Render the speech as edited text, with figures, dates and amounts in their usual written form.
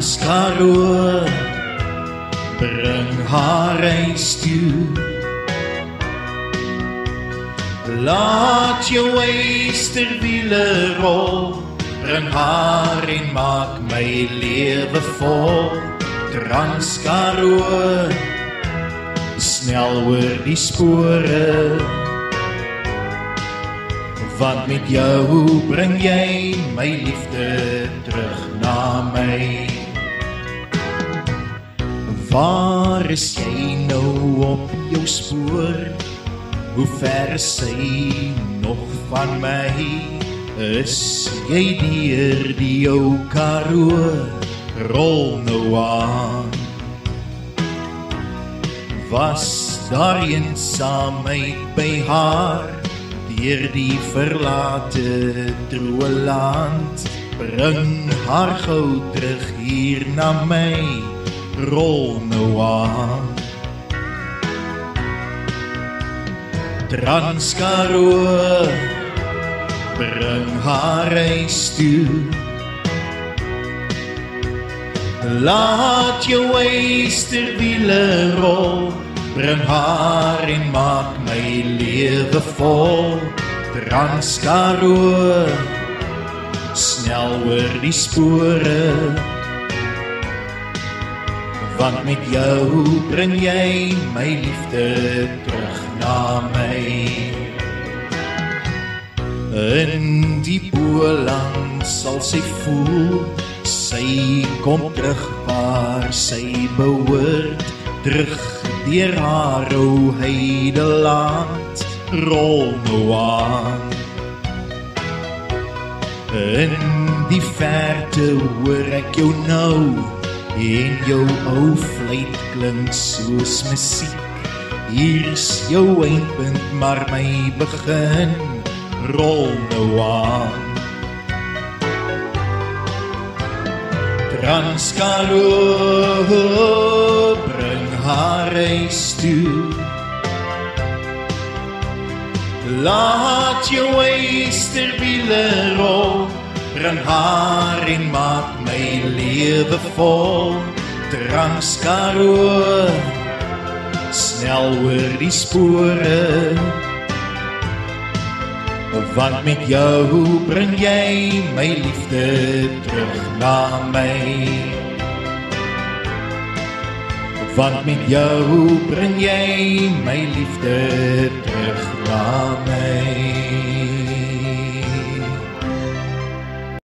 Transkaroo, bring haar huis toe. Laat jou eysterwiele rol, bring haar en maak my lewe vol. Transkaroo, snel oor die spore, want met jou bring jy my liefde terug na my. Waar is jy nou op jou spoor? Hoe ver is sy nog van my? Is jy deur die ou Karoo? Rol nou aan. Was daar eensaamheid by haar, deur die verlate droë land? Bring haar gou terug hier na my, rol nou aan. Transkaroo, bring haar huis toe. Laat jou eysterwiele rol, bring haar en maak my lewe vol. Transkaroo, snel oor die spore, want met jou bring jy my liefde terug na my. In die Boland sal sy voel, sy kom terug waar sy behoort, terug deur haar ou heideland, rol nou aan. In die verte hoor ek jou nou, en jou ou fluit klink soos musiek. Hier's jou eindpunt, maar my begin, rol nou aan. Transkaroo, bring haar huis toe. Laat jou eysterwiele rol, bring haar en maak my lewe vol. Transkaroo, snel oor die spore, want met jou bring jy my liefde terug na my. Want met jou bring jy my liefde terug na my.